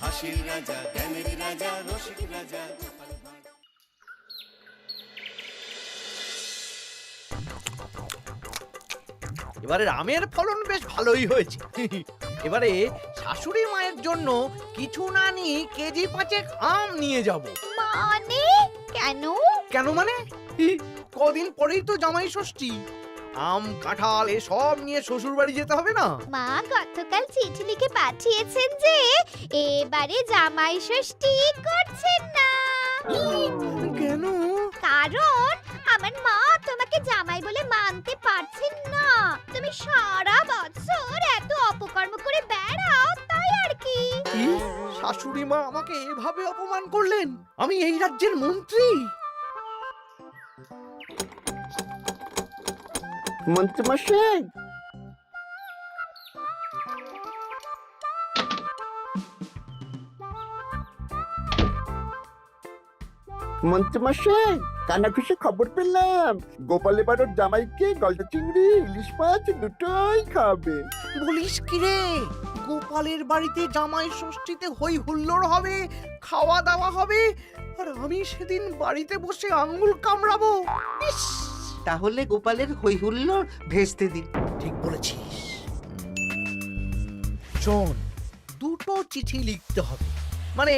হাসির রাজা, জ্ঞানের রাজা, রসিক রাজা। এবারে আমের ফলন বেশ ভালোই হয়েছে। এবারে শাশুড়ি মায়ের জন্য কিছু না নিয়ে কেজি 5 আম নিয়ে যাব। মানে কেন? কেন মানে? কদিন পরেই তো জামাই ষষ্ঠী। আম কাঁঠাল এসব নিয়ে শ্বশুর বাড়ি যেতে হবে না? মা গতকাল চিঠি লিখে পাঠিয়েছেন যে এবারে জামাই ষষ্ঠী করছেন না। কেন? কারণ আমার মা তোমাকে জামাই বলে মানতে পারছেন না। তুমি সারা বছর এত অপকর্ম করে বেড়াও, তাই আর কি। শাশুড়ি মা আমাকে এভাবে অপমান করলেন? আমি এই রাজ্যের মন্ত্রী। মন্ত্রীমশাই, মন্ত্রীমশাই, কানাঘুষে খবর পেলাম গোপাল এবার ওর জামাইকে গলদা চিংড়ি ইলিশ মাছ দুটোই খাবে। বলিস কি রে? গোপালের বাড়িতে জামাই ষষ্ঠীতে হই হুল্লোড় হবে, খাওয়া দাওয়া হবে, আর আমি সেদিন বাড়িতে বসে আঙ্গুল কামড়াবো। ইস! তাহলে গোপালের হই হুল্লোড় ভেস্তে দিন। ঠিক বলেছিস। শোন, দুটো চিঠি লিখতে হবে, মানে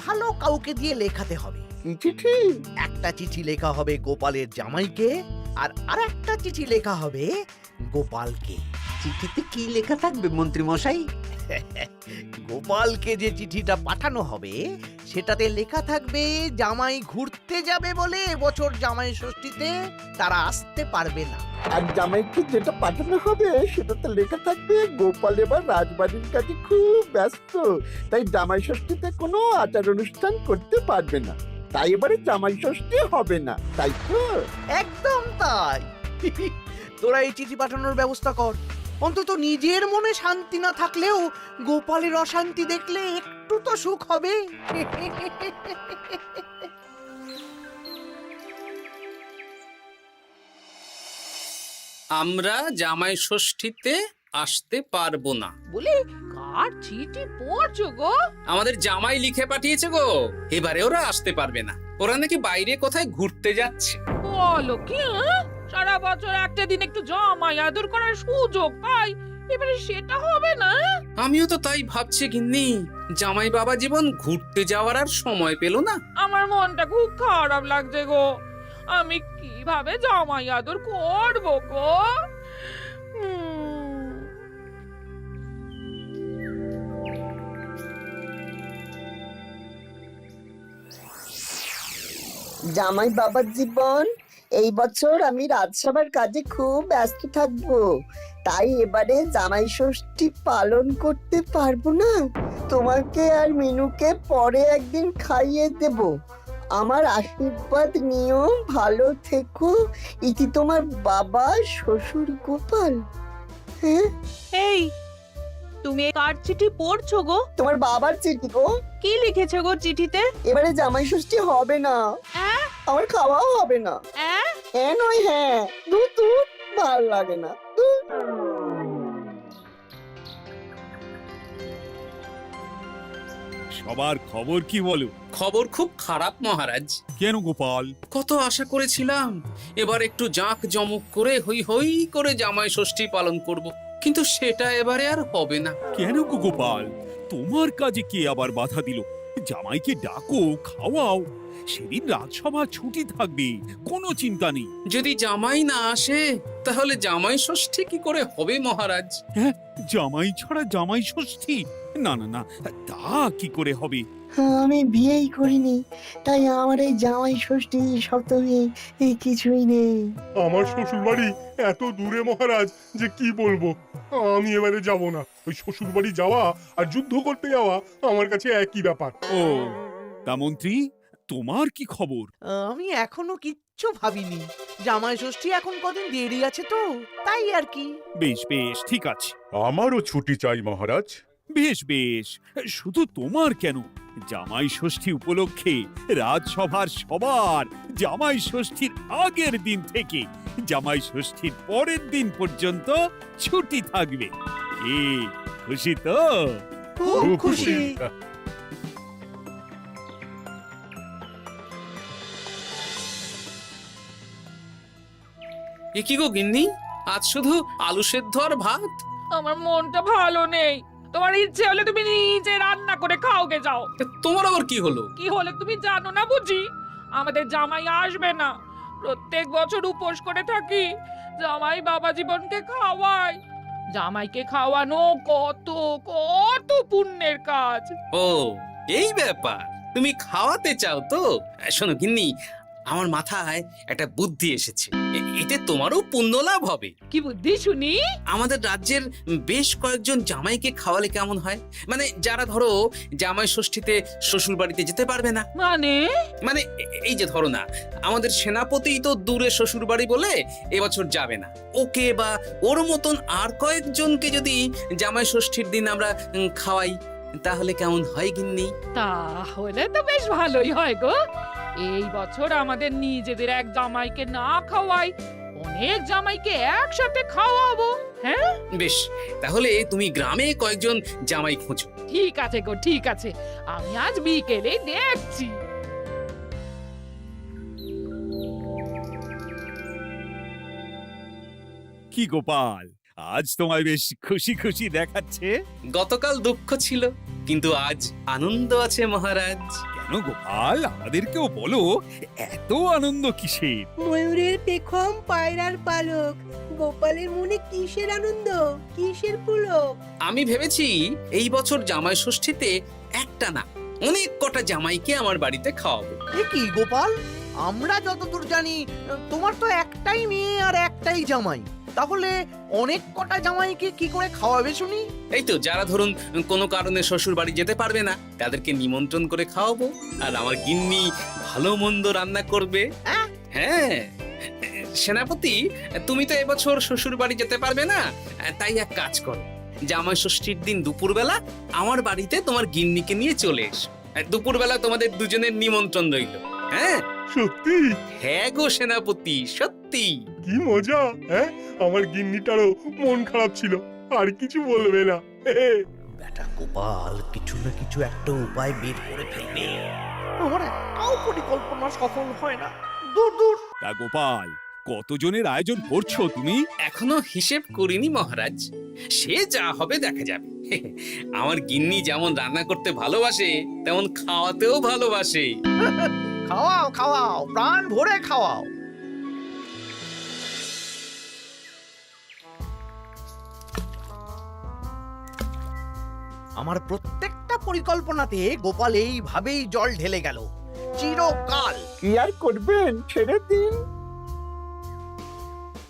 ভালো কাউকে দিয়ে লেখাতে হবে। কি চিঠি? একটা চিঠি লেখা হবে গোপালের জামাইকে, আর আরেকটা চিঠি লেখা হবে গোপালকে। চিঠিতে কি লেখা থাকবে মন্ত্রী মশাই? গোপালকে যে চিঠিটা পাঠানো হবে সেটাতে লেখা থাকবে জামাই ঘুরতে যাবে বলে এবছর জামাই ষষ্ঠীতে তারা আসতে পারবে না। আর জামাইকে যেটা পাঠানো হবে সেটাতে লেখা থাকবে গোপাল এবার রাজবাড়ির কাজে খুব ব্যস্ত, তাই জামাই ষষ্ঠীতে কোনো আচার অনুষ্ঠান করতে পারবে না, তাই এবারে জামাই ষষ্ঠী হবে না, তাই তো? একদম তাই। তোরা এই চিঠি পাঠানোর ব্যবস্থা কর। অন্তত নিজের মনে শান্তি না থাকলেও গোপালের অশান্তি দেখলে একটু তো সুখ হবে। আমরা জামাই ষষ্ঠীতে আসতে পারবো না বলে কার চিঠি পড়ছো গো? আমাদের জামাই লিখে পাঠিয়েছে গো, এবারে ওরা আসতে পারবে না। ওরা নাকি বাইরে কোথায় ঘুরতে যাচ্ছে। বলো কি? সারা বছর একটা দিন একটু জামাই আদর করার সুযোগ পাই, এবারে সেটা হবে না? আমিও তো তাই ভাবছি গিন্নি, জামাই বাবা জীবন ঘুরতে যাওয়ার আর সময় পেল না। আমার মনটা খুব খারাপ লাগছে গো। আমি কিভাবে জামাই আদর করবো গো? জামাই বাবার জীবন, এই বছর আমি রাজসভার কাজে খুব ব্যস্ত থাকবো, তাই এবারে জামাই ষষ্ঠী পালন করতে পারবো না। তোমাকে আর মিনুকে পরে একদিন খাইয়ে দেব। আমার আশীর্বাদ নিও, ভালো থেকো। ইতি তোমার বাবা শ্বশুর গোপাল। হ্যাঁ, এই তুমি কার চিঠি পড়ছো গো? তোমার বাবার চিঠি গো। কি লিখেছে গো চিঠিতে? এবারে জামাই ষষ্ঠী হবে না, আমার খাওয়াও হবে না। হ্যাঁ নয় হ্যাঁ, দূর দূর, ভাল লাগে না। সবার খবর কি বলো? খবর খুব খারাপ মহারাজ। কেন গোপাল? কত আশা করেছিলাম এবার একটু জাঁক জমক করে হই হই করে জামাই ষষ্ঠী পালন করব, কিন্তু সেটা এবারে আর হবে না। কেন গো গোপাল, তোমার কাজে কে আবার বাধা দিল? জামাইকে ডাকো, খাওয়াও, সেদিন রাজসভা ছুটি থাকবে, কোনো চিন্তা নেই। যদি জামাই না আসে তাহলে জামাই ষষ্ঠী কি করে হবে মহারাজ? হ্যাঁ, জামাই ছাড়া জামাই ষষ্ঠী? না না না, তা কি করে হবে? আমি বিয়েই করিনি, তাই আমার এই জামাই ষষ্ঠী সপ্তমী কিছুই নেই। আমার শ্বশুর বাড়ি এত দূরে মহারাজ যে কি বলবো। আমি এবারে যাব না। ওই শ্বশুর বাড়ি যাওয়া আর যুদ্ধ করতে যাওয়া আমার কাছে একই ব্যাপার। ও, তা মন্ত্রী, তোমার কি খবর? আমি এখনো কিচ্ছু ভাবিনি। জামাই ষষ্ঠী এখন কদিন দেরি আছে তো, তাই আর কি। বেশ বেশ, ঠিক আছে। আমারও ছুটি চাই মহারাজ। বেশ বেশ, শুধু তোমার কেন, জামাই ষষ্ঠী উপলক্ষে রাজসভার সবার জামাই ষষ্ঠীর আগের দিন থেকে জামাই ষষ্ঠীর পরের দিন পর্যন্ত ছুটি থাকবে। খুশি তো? খুব খুশি। এ কি গো গিন্নি, আজ শুধু আলু সেদ্ধ আর ভাত? আমার মনটা ভালো নেই। তোমার ইচ্ছে হলে তুমি নিজে রান্না করে খাওগে যাও। তা তোমার আবার কি হলো? কি হলে তুমি জানো না বুঝি? আমাদের জামাই আসবে না। প্রত্যেক বছর উপোস করে থাকি, জামাই বাবা জীবনকে খাওয়ায়। জামাইকে খাওয়ানো কত কত পুণ্যের কাজ। ও, এই ব্যাপার। তুমি খাওয়াতে চাও তো? শোনো গিন্নি, আমার মাথায় একটা বুদ্ধি এসেছে। এতে তোমারও পুণ্য লাভ হবে। কি বুদ্ধি শুনি? আমাদের রাজ্যের বেশ কয়েকজন জামাইকে খাওয়ালে কেমন হয়? মানে যারা ধরো জামাই ষষ্ঠীতে শ্বশুর বাড়িতে যেতে পারবে না। মানে মানে এই যে ধরো না, আমাদের সেনাপতি তো দূরে শ্বশুর বাড়ি বলে এবছর যাবে না। ওকে বা ওর মতন আর কয়েকজনকে যদি জামাই ষষ্ঠীর দিন আমরা খাওয়াই, তাহলে কেমন হয় গিন্নি? তাহলে তো বেশ ভালোই হয় গো। এই বছর আমাদের নিজেদের এক জামাইকে না খাওয়াই, অনেক জামাইকে একসাথে খাওয়াবো। হ্যাঁ, বেশ, তাহলে তুমি গ্রামে কয়েকজন জামাই খোঁজো। ঠিক আছে গো, ঠিক আছে। আমি আজ বিকেলে দেখছি। কি গোপাল, আজ তোমায় বেশ খুশি খুশি দেখাচ্ছে। গতকাল দুঃখ ছিল, কিন্তু আজ আনন্দ আছে মহারাজ। কেন গোপাল, আমাদেরকেও বলো, এত আনন্দ কিসের? ময়ূরের পেখম পায়রার পালক, গোপালের মনে কিসের আনন্দ, কিসের পুলক? আমি ভেবেছি এই বছর জামাই ষষ্ঠীতে একটা না, অনেক কটা জামাইকে আমার বাড়িতে খাওয়াবো। এ কি গোপাল, আমরা যতদূর জানি তোমার তো একটাই মেয়ে আর একটাই জামাই, তাহলে অনেক কটা জামাইকে কি করে খাওয়াবে শুনি? এই তো যারা ধরুন কোনো কারণে শ্বশুর বাড়ি যেতে পারবে না, তাদেরকে নিমন্ত্রণ করে খাওয়াবো। আর আমার গিন্নি ভালো মন্দ রান্না করবে। হ্যাঁ সেনাপতি, তুমি তো এবছর শ্বশুর বাড়ি যেতে পারবে না, তাই এক কাজ করো, জামাই ষষ্ঠীর দিন দুপুরবেলা আমার বাড়িতে তোমার গিন্নিকে নিয়ে চলে এসো। দুপুরবেলা তোমাদের দুজনের নিমন্ত্রণ রইল। হ্যাঁ সত্যি? হ্যাঁ গো সেনাপতি, সত্যি। কি মজা! হ্যাঁ, আমার গিন্নিটারও মন খারাপ ছিল, আর কিছু বলবে না। বেটা গোপাল কিছু না কিছু একটা উপায় বের করে ফেলবে। আমার একটাও পরিকল্পনা সফল হয় না। দূর দূর। তা গোপাল, কতজনের আয়োজন করছো তুমি? এখনো হিসেব করিনি মহারাজ, সে যা হবে দেখা যাবে। আমার গিন্নি যেমন রান্না করতে ভালোবাসে, তেমন খাওয়াতেও ভালোবাসে। খাওয়াও খাওয়াও, প্রাণ ভরে খাওয়াও। আমার প্রত্যেকটা পরিকল্পনাতে গোপাল এইভাবেই জল ঢেলে গেল চিরকাল। কি আর করবেন, ছেড়ে দিন।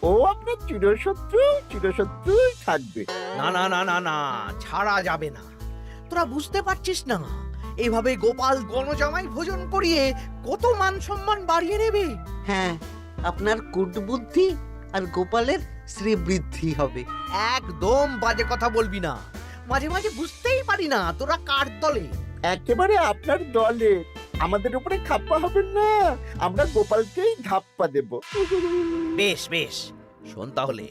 ও আপনার চিরশত্রুই থাকবে। না না না না না, ছাড়া যাবে না। তোরা বুঝতে পারছিস না, এইভাবে গোপাল গণজামাই ভোজন করিয়ে কত মান সম্মান বাড়িয়ে নেবে। হ্যাঁ, আপনার কুটবুদ্ধি আর গোপালের শ্রীবৃদ্ধি হবে। একদম বাজে কথা বলবি না। মাঝে মাঝে বুঝতেই পারি না তোরা কার দলে। একেবারে আপনার দলে। আমাদের উপরে খাপ্পা হবেন না, আমরা গোপালকেই ধাপ্পা দেব। বেশ বেশ, শোন তাহলে,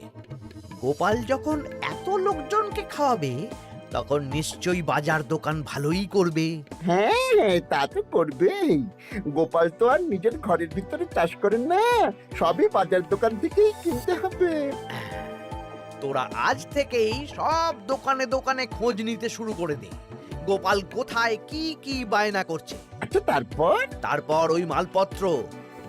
গোপাল যখন এত লোকজনকে খাওয়াবে, তখন নিশ্চয়ই বাজার দোকান ভালোই করবে। হ্যাঁ, তা তো করবেই। গোপাল তো আর নিজের ঘরের ভিতরে চাষ করেন না, সবই বাজার দোকান থেকেই কিনতে হবে। তোরা আজ থেকেই সব দোকানে দোকানে খোঁজ নিতে শুরু করে দে, গোপাল কোথায় কি কি বায়না করছে। আচ্ছা, তারপর ওই মালপত্র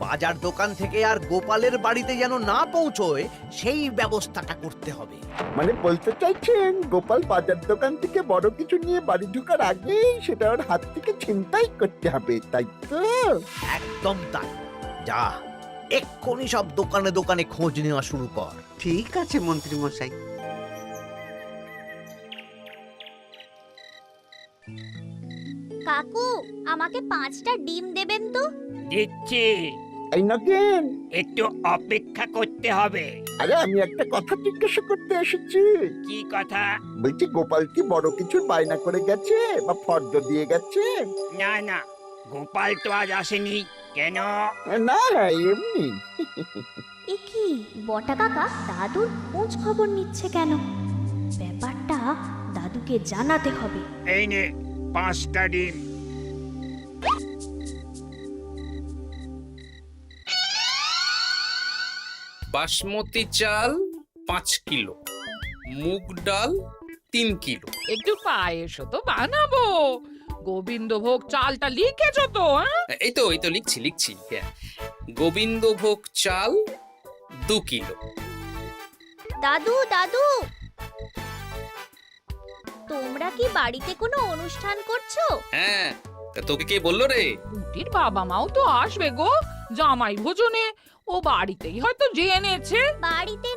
বাজার দোকান থেকে আর গোপালের বাড়িতে যেন না পৌঁছয়, সেই ব্যবস্থাটা করতে হবে। মানে বলতে চাইছেন গোপাল বাজার দোকান থেকে বড় কিছু নিয়ে বাড়ি ঢোকার আগেই সেটা ওর হাত থেকে ছিনতাই করতে হবে, তাই তো? একদম তাই। যা, এক্ষুনি সব দোকানে দোকানে খোঁজ নেওয়া শুরু কর। ঠিক আছে মন্ত্রী মশাই। কাকু, আমাকে 5টা ডিম দেবেন তো? দিচ্ছি, এই নগেন, একটু অপেক্ষা করতে হবে। আরে আমি একটা কথা জিজ্ঞাসা করতে এসেছি। কি কথা? বলছি গোপাল কি বড় কিছুর বায়না করে গেছে বা ফর্দ দিয়ে গেছে? না না, গোপাল তো আজ আসেনি। কেন? না, এমনি। এ কি, বটা কাকা দাদুর খোঁজ খবর নিচ্ছে কেন? ব্যাপারটা দাদুকে জানাতে হবে। এই নে 5টা ডিম। বাসমতি চাল 5 কিলো, মুগ ডাল 3 কিলো। একটু পায়েসও তো বানাবো। গোবিন্দভোগ চালটা লিখেছো তো? হ্যাঁ, এই তো লিখছি। হ্যাঁ, গোবিন্দভোগ চাল 2 কিলো। দাদু দাদু, তোমরা কি বাড়িতে কোনো অনুষ্ঠান করছো? হ্যাঁ, তা তোকে কে বললো রে? পুটির বাবা মাও তো আসবে গো, জামাই ভোজনে। ও বাড়িতেই হয়তো জেনেছে। বাড়িতে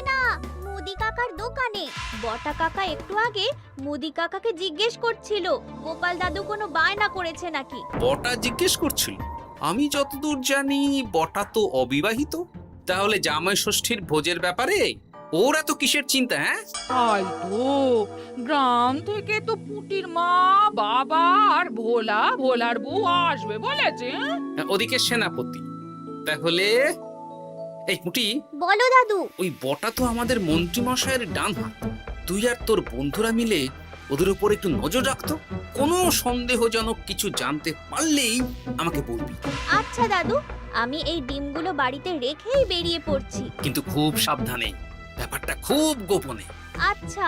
না, মুদি কাকার দোকানে। বটা কাকা একটু আগে মুদি কাকাকে জিজ্ঞেস করছিল গোপাল দাদু কোনো বায়না করেছে নাকি। বটা জিজ্ঞেস করছিল? আমি যতদূর জানি বটা তো অবিবাহিত। তাহলে জামাই ষষ্ঠীর ভোজের ব্যাপারে ওরা তো কিসের চিন্তা? হ্যাঁ, তাই তো, গ্রাম থেকে তো পুটির মা, বাবা আর ভোলার বউ আসবে বলেছে। ওদিকে সেনাপতি। তাহলে এই পুটি, বলো দাদু। ওই বটা তো আমাদের মন্ত্রী মশাইয়ের ডান হাত। তুই আর তোর বন্ধুরা মিলে ওদের উপর একটু নজর রাখতো। কোনো সন্দেহজনক কিছু জানতে পারলেই আমাকে বলবি। আচ্ছা দাদু, আমি এই ডিমগুলো বাড়িতে রেখেই বেরিয়ে পড়ছি। কিন্তু খুব সাবধানে, ব্যাপারটা খুব গোপনে। আচ্ছা।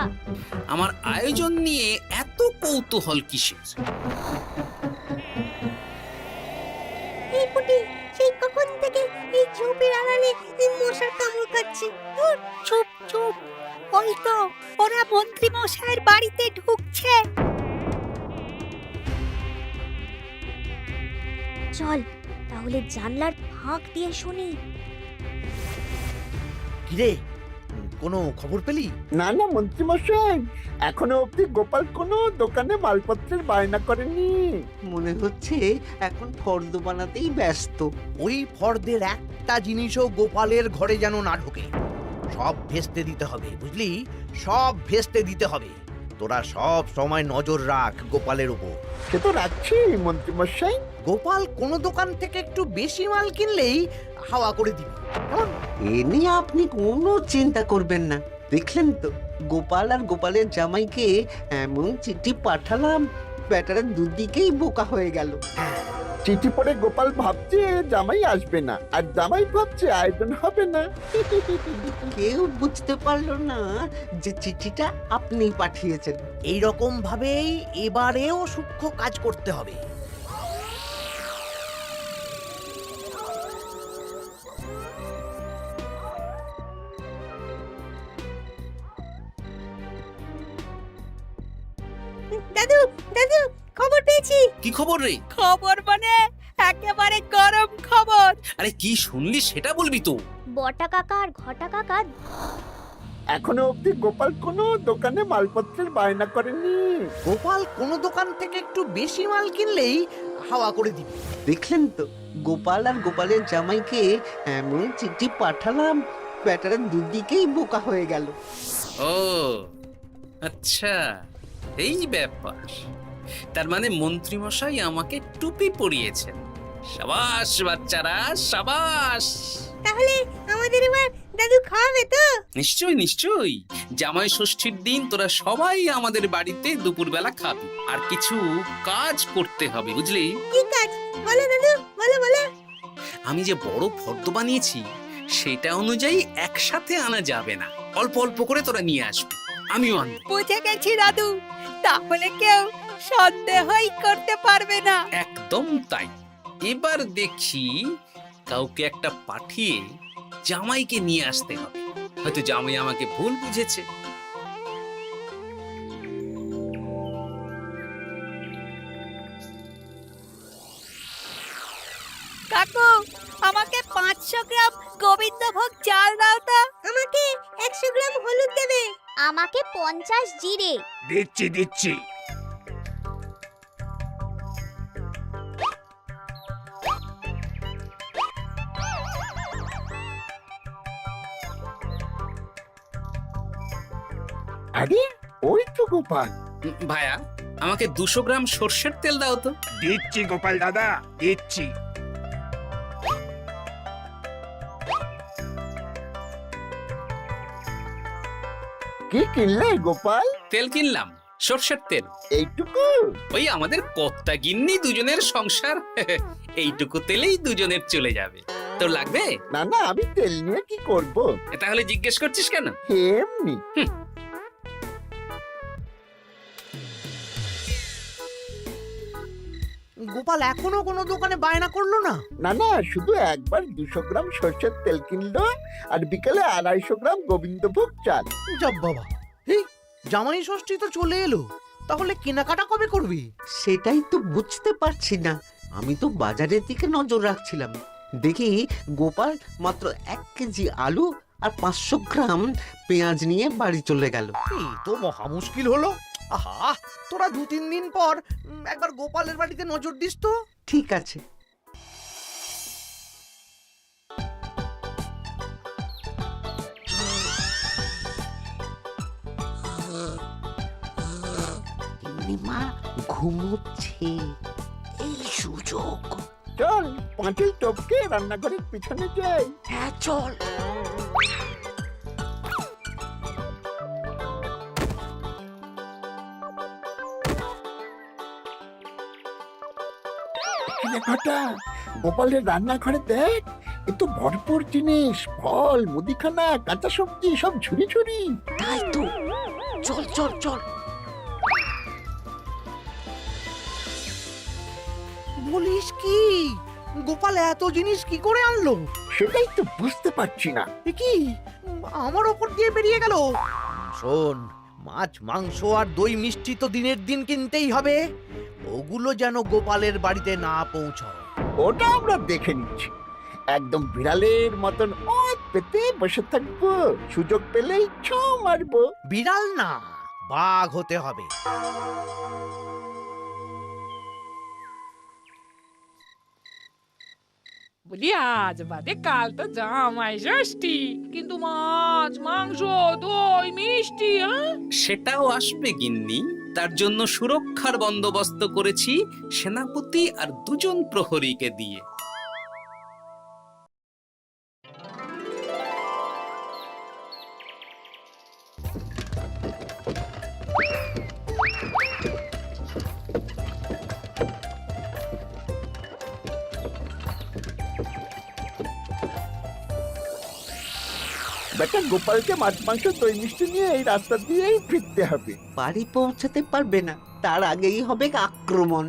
আমার আয়োজন নিয়ে এত কৌতূহল কিসের? এই পুটি, সেই কখন থেকে এই ঝোপের আড়ালে এই মশার কামড় খাচ্ছে। ধুর, চুপ। ওই তো ওরা মন্ত্রী মশাইয়ের বাড়িতে ঢুকছে। চল তাহলে জানলার ফাঁক দিয়ে শুনি। কিরে, কোনো খবর পেলি? না মন্ত্রী মশাই, এখনো অবধি গোপাল কোনো দোকানে মালপত্রের বায়না করেনি। মনে হচ্ছে এখন ফর্দ বানাতেই ব্যস্ত। ওই ফর্দের একটা জিনিসও গোপালের ঘরে যেন না ঢোকে। সব ভেস্তে দিতে হবে, বুঝলি? সব ভেস্তে দিতে হবে। তোরা সব সময় নজর রাখ গোপালের উপর। সে তো রাখছি মন্ত্রী মশাই। গোপাল কোনো দোকান থেকে একটু বেশি মাল কিনলেই হাওয়া করে দিবি, কেমন? এ নিয়ে আপনি কোনো চিন্তা করবেন না। দেখলেন তো, গোপাল আর গোপালের জামাইকে এমন চিঠি পাঠালাম, ব্যাটারা দুদিকেই বোকা হয়ে গেল। চিঠি পড়ে গোপাল ভাবছে জামাই আসবে না, আর জামাই ভাবছে আয়োজন হবে না। কেউ বুঝতে পারলো না যে চিঠিটা আপনি পাঠিয়েছেন। এইরকম ভাবেই এবারেও সূক্ষ্ম কাজ করতে হবে। দাদু খবর পেয়েছি। কি খবর রে? খবর মানে একেবারে গরম খবর। আরে কি শুনলি সেটা বলবি তো। বটা কাকা আর ঘটা কাকা এখনো অবধি গোপাল কোনো দোকানে মালপত্রের বায়না করেনি। গোপাল কোনো দোকান থেকে একটু বেশি মাল কিনলেই হাওয়া করে দিবি। দেখলেন তো, গোপাল আর গোপালের জামাইকে এমন চিঠি পাঠালাম, ব্যাটারা দুদিকেই বোকা হয়ে গেল। ও আচ্ছা, এই ব্যাপার। তার মানে মন্ত্রী মশাই আমাকে টুপি পরিয়েছেন। সাবাস বাচ্চারা, সাবাস। তাহলে আমাদের এবার দাদু খাওয়াবে তো? নিশ্চয়ই। জামাই ষষ্ঠীর দিন তোরা সবাই আমাদের বাড়িতে দুপুরবেলা খাবি। আর কিছু কাজ করতে হবে, বুঝলি? কি কাজ? বলো দাদু, বলো। আমি যে বড় ফর্দ বানিয়েছি, সেটা অনুযায়ী একসাথে আনা যাবে না। অল্প অল্প করে তোরা নিয়ে আসবি, আমিও আনবো। বুঝে গেছি দাদু, তাহলে কেউ সন্দেহই করতে পারবে না। একদম তাই। এবার দেখি কাউকে একটা পাঠিয়ে জামাইকে নিয়ে আসতে হবে। হয়তো জামাই আমাকে ভুল বুঝেছে। কাকু, আমাকে 500 গ্রাম গোবিন্দভোগ চাল দাও তো। আমাকে 100 গ্রাম হলুদ দেবে। আমাকে 50 জিরে। দিচ্ছি। আরে ওই তো গোপাল। ভাইয়া, আমাকে 200 গ্রাম সর্ষের তেল দাও তো। দিচ্ছি গোপাল দাদা, দিচ্ছি। কি কিনলে গোপাল? তেল কিনলাম, সর্ষের তেল। এইটুকু? ওই আমাদের কর্তা গিন্নি দুজনের সংসার, এইটুকু তেলেই দুজনের চলে যাবে। তোর লাগবে? না না, আমি তেল নিয়ে কি করব? তাহলে জিজ্ঞেস করছিস কেন? এমনি। গোপাল এখনো কোনো দোকানে বায়না করলো না? না না, শুধু একবার 200 গ্রাম সর্ষের তেল কিনলো আর বিকেলে 250 গ্রাম গোবিন্দভোগ চাল। যাব বাবা, এই জামাই ষষ্ঠী তো চলে এলো, তাহলে কেনাকাটা কবে করবি? সেটাই তো বুঝতে পারছি না। আমি তো বাজারের দিকে নজর রাখছিলাম, দেখি গোপাল মাত্র 1 কেজি আলু আর 500 গ্রাম পেঁয়াজ নিয়ে বাড়ি চলে গেল। এই তো মহা মুশকিল হলো। আহা, তোরা 2-3 দিন পর একবার গোপালের বাড়িতে নজর দিস তো। ঠিক আছে। মা ঘুমোচ্ছে, এই সুযোগ। চল পাঁচিল টপকে রান্নাঘরের পিছনে যাই। হ্যাঁ চল। ঘটা গোপালের রান্নাঘরে দেখ, এ তো ভরপুর জিনিস, ফল, মুদিখানা, কাঁচা সবজি সব ঝুড়ি ঝুড়ি। তাই তো, চল চল চল। বলিস কি, গোপাল এত জিনিস কি করে আনলো? সেটাই তো বুঝতে পারছি না। এ কি আমার ওপর দিয়ে বেরিয়ে গেল? শোন, মাছ মাংস আর দই মিষ্টি তো দিনের দিন কিনতেই হবে, ওগুলো যেন গোপালের বাড়িতে না পৌঁছায়। ওটা আমরা দেখে নিচ্ছি। একদম বিড়ালের মতন ওত পেতে বসে থাকবো, সুযোগ পেলেই ছো মারবো। বিড়াল না, বাঘ হতে হবে। বলি আজ বাদে কাল তো জামাই ষষ্ঠী, কিন্তু মাছ মাংস দই মিষ্টি সেটাও আসবে গিন্নি, তার জন্য সুরক্ষার বন্দোবস্ত করেছি সেনাপতি আর 2 জন প্রহরীকে দিয়ে। বেটা গোপালকে মাছ মাংস দই মিষ্টি নিয়ে এই রাস্তা দিয়েই ফিরতে হবে। বাড়ি পৌঁছাতে পারবে না, তার আগেই হবে আক্রমণ।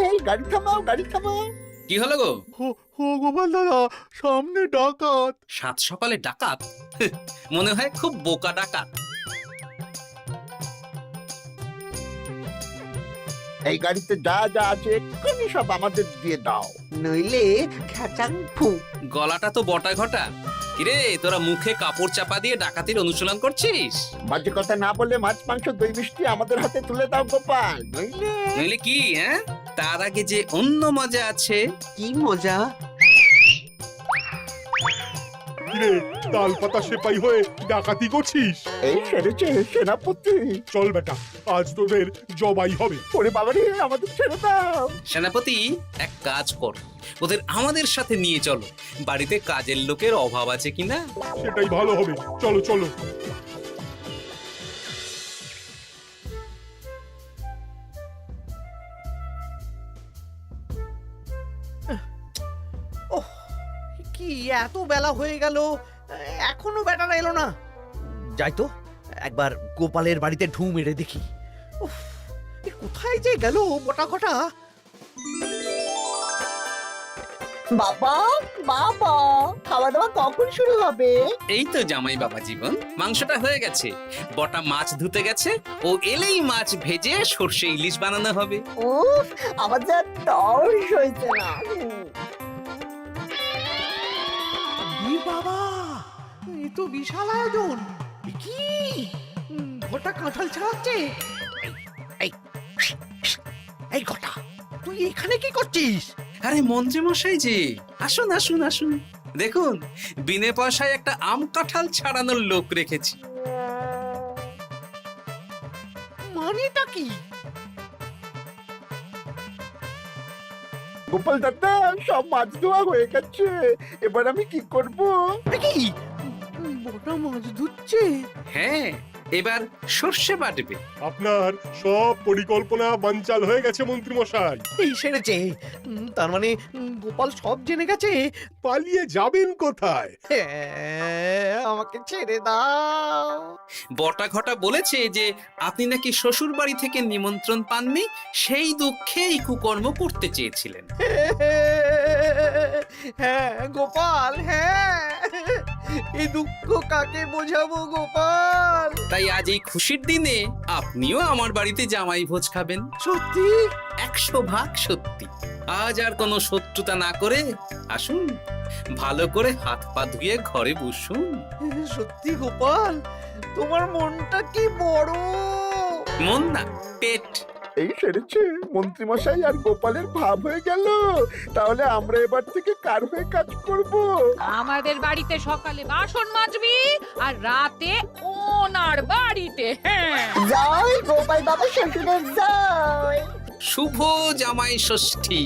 এই গাড়ি থামাও, গাড়ি থামাও। কি হলো গো? ও গোপাল দাদা, সামনে ডাকাত। 7 সকালে ডাকাত? মনে হয় খুব বোকা ডাকাত। এই গাড়িতে যা যা আছে এক্ষুনি সব আমাদের দিয়ে দাও। নইলে খেচাং ফু। গলাটা তো বটা ঘটা। কিরে, তোরা মুখে কাপড় চাপা দিয়ে ডাকাতির অনুশীলন করছিস? বাজে কথা না বলে মাছ মাংস দই মিষ্টি আমাদের হাতে তুলে দাও গোপাল, নইলে। নইলে কি? হ্যাঁ, তার আগে যে অন্য মজা আছে। কি মজা? কিরে, তাল পাতা সেপাই হয়ে ডাকাতি করছিস? এই সেরেছে সেনাপতি। চল বেটা, আজ তোদের জবাই হবে। ওরে বাবারে, আমাদের ছেড়ে দাও। সেনাপতি, এক কাজ কর, ওদের আমাদের সাথে নিয়ে চলো। বাড়িতে কাজের লোকের অভাব আছে কিনা। সেটাই ভালো হবে, চলো চলো। ওহ, কি এত বেলা হয়ে গেল, এখনো বেটারা এলো না। যাই তো একবার গোপালের বাড়িতে ঢু মেরে দেখি। উফ, এ কোথায় যে গেল মোটা ঘটা? বাবা বাবা, খাওয়া দাওয়া কখন শুরু হবে? এই তো জামাই বাবা জীবন, মাংসটা হয়ে গেছে, বটা মাছ ধুতে গেছে, ও এলেই মাছ ভেজে সর্ষে ইলিশ বানানো হবে। উফ, আমার যা তর্স হয়েছে না। এ বাবা, এ তো বিশাল আয়োজন। এ কি ঘটা কাঁঠাল ছাড়াচ্ছে? এই এই ঘটা, তুই এখানে কি করছিস? আরে মন্ত্রী মশাই যে, আসুন আসুন আসুন, দেখুন বিনে পয়সায় একটা আম কাঁঠাল ছাড়ানোর লোক রেখেছি। মানেটা কি? গোপাল দাদা সব মাছ ধোয়া হয়ে গেছে, এবার আমি কি করব? কি বড় মাছ ধুচ্ছে? হ্যাঁ, এবার সর্ষে বাটবে। আপনার সব পরিকল্পনা বানচাল হয়ে গেছে মন্ত্রী মশাই। এই সেরেছে। তার মানে গোপাল সব জেনে গেছে। পালিয়ে যাবেন কোথায়? হ্যাঁ, আমাকে ছেড়ে দাও। বটা ঘটা বলেছে যে আপনি নাকি শ্বশুর বাড়ি থেকে নিমন্ত্রণ পাননি, সেই দুঃখে এই কুকর্ম করতে চেয়েছিলেন। হ্যাঁ গোপাল, হ্যাঁ, এই দুঃখ কাকে বোঝাবো গোপাল? তাই আজ এই খুশির দিনে আপনিও আমার বাড়িতে জামাই ভোজ খাবেন। সত্যি? 100% সত্যি। আজ আর কোনো শত্রুতা না করে আসুন, ভালো করে হাত পা ধুয়ে ঘরে বসুন। সত্যি গোপাল, তোমার মনটা কি বড়। মন না, পেট। এই সেরেছে, মন্ত্রী মশাই আর গোপালের ভাব হয়ে গেল। তাহলে আমরা এবার থেকে কার হয়ে কাজ করব? আমাদের বাড়িতে সকালে বাসন মাজবি আর রাতে ওনার বাড়িতে। হ্যাঁ, জয় গোপাল বাবা শ্বশুরের জয়। শুভ জামাই ষষ্ঠী।